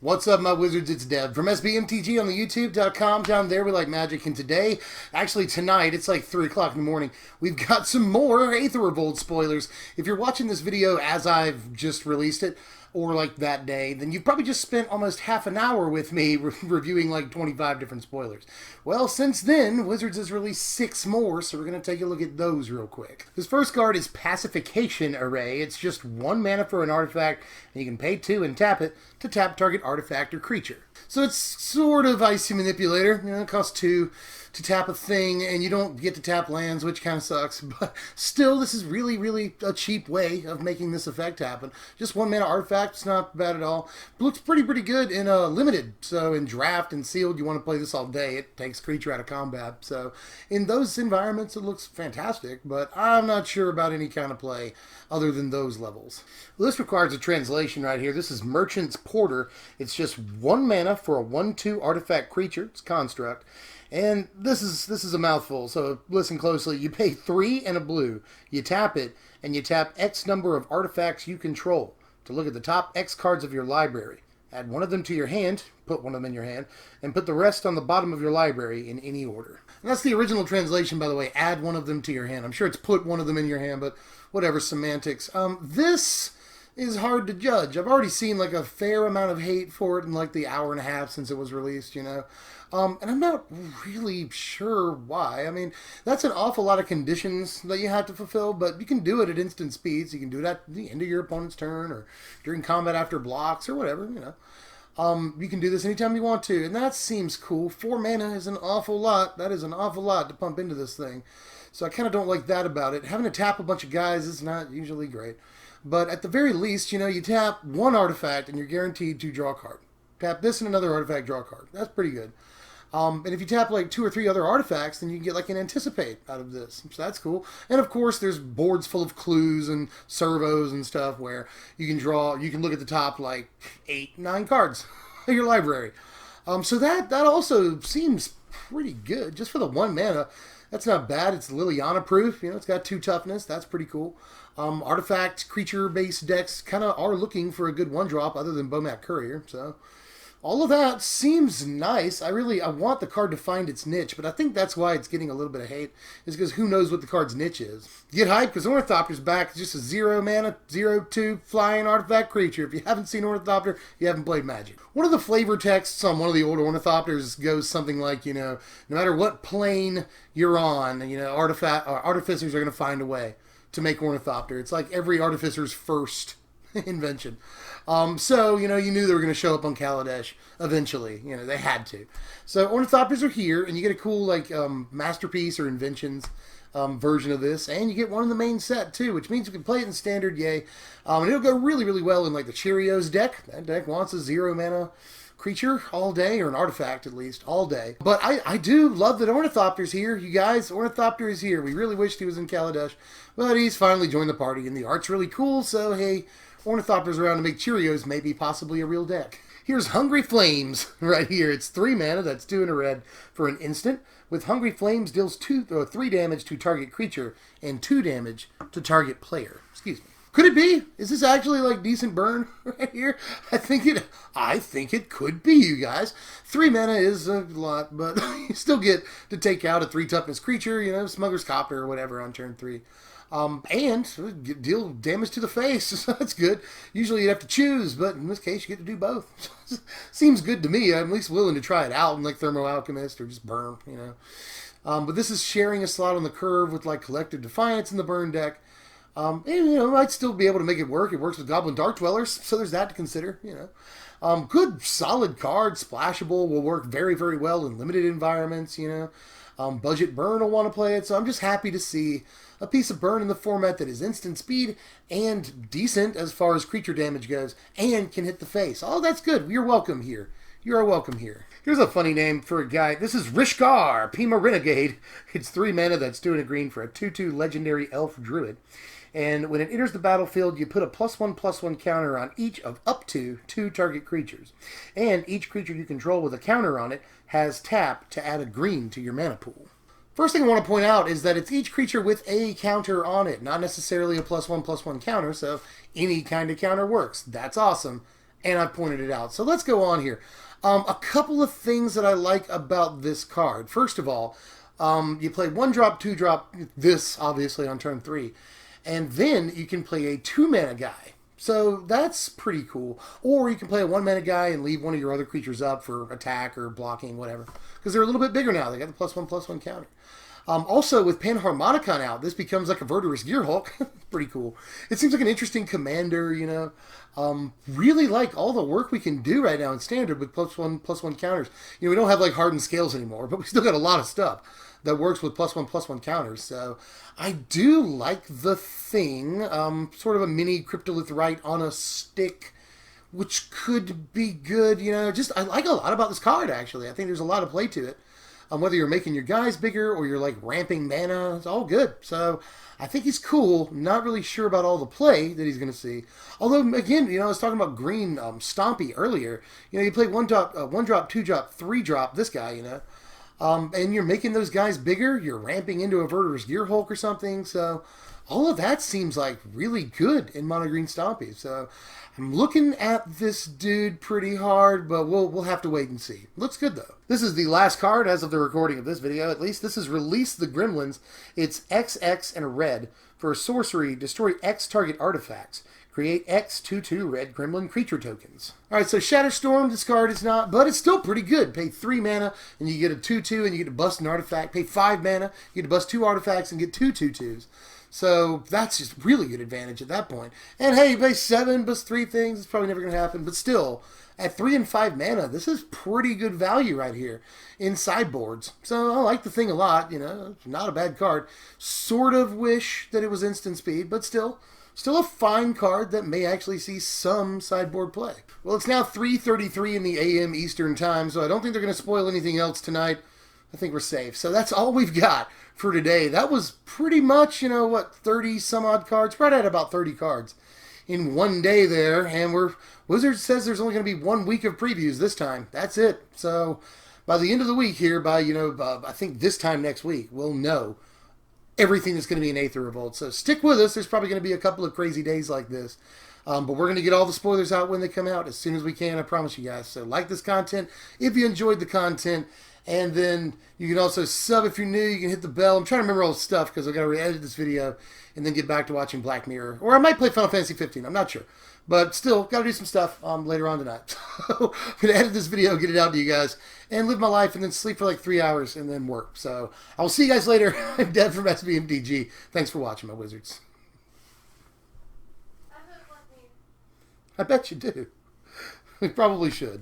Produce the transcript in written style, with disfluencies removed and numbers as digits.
What's up, my wizards? It's Deb from SBMTG on the YouTube.com. Down there we like magic, and today, actually tonight, it's like 3 o'clock in the morning, we've got some more Aether Revolt spoilers. If you're watching this video as I've just released it, or like that day, then you've probably just spent almost half an hour with me reviewing like 25 different spoilers. Well, since then, Wizards has released 6 more, so we're going to take a look at those real quick. This first card is Pacification Array. It's just 1 mana for an artifact, and you can pay 2 and tap it to tap target artifact or creature. So it's sort of Icy Manipulator. You know, it costs 2 to tap a thing, and you don't get to tap lands, which kind of sucks, but still, this is really a cheap way of making this effect happen. Just 1 mana artifact, it's not bad at all. Looks pretty good in limited, so in draft and sealed, you want to play this all day. It takes creature out of combat, so in those environments, it looks fantastic, but I'm not sure about any kind of play other than those levels. Well, this requires a translation right here. This is Merchant's Porter. It's just 1 mana for a 1/2 artifact creature. It's construct. And this is a mouthful, so listen closely. You pay 3 and a blue. You tap it, and you tap X number of artifacts you control to look at the top X cards of your library. Add 1 of them to your hand, put 1 of them in your hand, and put the rest on the bottom of your library in any order. And that's the original translation, by the way. Add 1 of them to your hand. I'm sure it's put 1 of them in your hand, but whatever, semantics. This is hard to judge. I've already seen like a fair amount of hate for it in like the hour and a half since it was released, you know. And I'm not really sure why. I mean, that's an awful lot of conditions that you have to fulfill, but you can do it at instant speeds. You can do it at the end of your opponent's turn or during combat after blocks or whatever, you know. You can do this anytime you want to, and that seems cool. 4 mana is an awful lot. That is an awful lot to pump into this thing. So I kind of don't like that about it. Having to tap a bunch of guys is not usually great. But at the very least, you know, you tap 1 artifact and you're guaranteed to draw a card. Tap this and another artifact, draw a card. That's pretty good. And if you tap like 2 or 3 other artifacts, then you can get like an Anticipate out of this. So that's cool. And of course, there's boards full of clues and servos and stuff where you can draw, you can look at the top like 8, 9 cards of your library. So that also seems pretty good. Just for the 1 mana, that's not bad. It's Liliana proof. You know, it's got 2 toughness. That's pretty cool. Artifact, creature-based decks kind of are looking for a good 1-drop other than Bomat Courier, so all of that seems nice. I want the card to find its niche, but I think that's why it's getting a little bit of hate, is because who knows what the card's niche is. Get hyped, because Ornithopter's back. It's just a 0 mana, 0/2 flying artifact creature. If you haven't seen Ornithopter, you haven't played Magic. One of the flavor texts on one of the old Ornithopters goes something like, you know, no matter what plane you're on, you know, artificers are going to find a way to make Ornithopter. It's like every artificer's first invention. So, you know, you knew they were going to show up on Kaladesh eventually. You know, they had to. So Ornithopters are here, and you get a cool, like, Masterpiece or Inventions version of this, and you get one in the main set, too, which means you can play it in Standard, yay. And it'll go really well in, like, the Cheerios deck. That deck wants a 0 mana creature all day, or an artifact at least, all day. But I do love that Ornithopter's here, you guys. Ornithopter is here. We really wished he was in Kaladesh, but he's finally joined the party, and the art's really cool, so hey, Ornithopter's around to make Cheerios, maybe possibly a real deck. Here's Hungry Flames right here. It's 3 mana, that's 2 and a red for an instant. With Hungry Flames, deals 3 damage to target creature and 2 damage to target player. Excuse me. Could it be? Is this actually like decent burn right here? I think it could be, you guys. 3 mana is a lot, but you still get to take out a 3 toughness creature, you know, Smuggler's Copter or whatever on turn 3. And deal damage to the face, so that's good. Usually you'd have to choose, but in this case you get to do both. Seems good to me. I'm at least willing to try it out in like Thermo Alchemist or just burn, you know. But this is sharing a slot on the curve with like Collective Defiance in the burn deck. And, you know, might still be able to make it work. It works with Goblin Dark Dwellers, so there's that to consider, you know. Good, solid card, splashable, will work very well in limited environments, you know. Budget burn will want to play it, so I'm just happy to see a piece of burn in the format that is instant speed and decent as far as creature damage goes, and can hit the face. Oh, that's good. You're welcome here. You are welcome here. Here's a funny name for a guy. This is Rishkar, Peema Renegade. It's 3 mana, that's 2 and a green for a 2/2 legendary elf druid. And when it enters the battlefield, you put a +1/+1 counter on each of up to 2 target creatures. And each creature you control with a counter on it has tap to add a green to your mana pool. First thing I want to point out is that it's each creature with a counter on it, not necessarily a +1/+1 counter, so any kind of counter works. That's awesome. and I've pointed it out. So let's go on here. A couple of things that I like about this card. First of all, you play 1-drop, 2-drop, this obviously on turn 3. And then you can play a 2-mana guy. So that's pretty cool. Or you can play a 1-mana guy and leave one of your other creatures up for attack or blocking, whatever. Because they're a little bit bigger now. They got the +1/+1 counter. Also, with Panharmonicon out, this becomes like a Verdurous Gearhulk. Pretty cool. It seems like an interesting commander, you know. Really like all the work we can do right now in Standard with +1/+1 counters. You know, we don't have like hardened scales anymore, but we still got a lot of stuff that works with +1/+1 counters. So I do like the thing. Sort of a mini Cryptolithrite on a stick, which could be good, you know. Just I like a lot about this card, actually. I think there's a lot of play to it. Whether you're making your guys bigger or you're like ramping mana, it's all good. So I think he's cool. Not really sure about all the play that he's going to see. Although, again, you know, I was talking about green Stompy earlier. You know, you play 1-drop, 2-drop, 3-drop, this guy, you know. And you're making those guys bigger. You're ramping into a Verdurous Gearhulk or something. So all of that seems like really good in Mono Green Stompy. So I'm looking at this dude pretty hard, but we'll have to wait and see. Looks good, though. This is the last card, as of the recording of this video, at least. This is Release the Gremlins. It's XX and a red. For a sorcery, destroy X target artifacts. Create X 2/2 red gremlin creature tokens. Alright, so Shatterstorm, this card is not, but it's still pretty good. Pay 3 mana, and you get a 2/2, and you get to bust an artifact. Pay 5 mana, you get to bust 2 artifacts, and get 2 2/2s. So that's just really good advantage at that point. And hey, pay 7, bust 3 things. It's probably never going to happen. But still, at 3 and 5 mana, this is pretty good value right here in sideboards. So I like the thing a lot. You know, not a bad card. Sort of wish that it was instant speed, but still a fine card that may actually see some sideboard play. Well, it's now 3:33 in the AM Eastern Time, so I don't think they're going to spoil anything else tonight. I think we're safe. So that's all we've got for today. That was pretty much, you know, what, 30 some odd cards? Right at about 30 cards in one day there. And Wizards says there's only going to be 1 week of previews this time. That's it. So by the end of the week here, by, you know, I think this time next week, we'll know everything that's going to be in Aether Revolt. So stick with us. There's probably going to be a couple of crazy days like this. But we're going to get all the spoilers out when they come out as soon as we can. I promise you guys. So like this content if you enjoyed the content. And then you can also sub if you're new. You can hit the bell. I'm trying to remember all the stuff because I've got to re-edit this video and then get back to watching Black Mirror. Or I might play Final Fantasy 15. I'm not sure. But still, got to do some stuff later on tonight. So I'm going to edit this video, get it out to you guys, and live my life and then sleep for like 3 hours and then work. So I will see you guys later. I'm Deb from Mtg. Thanks for watching, my wizards. I bet you do. We probably should.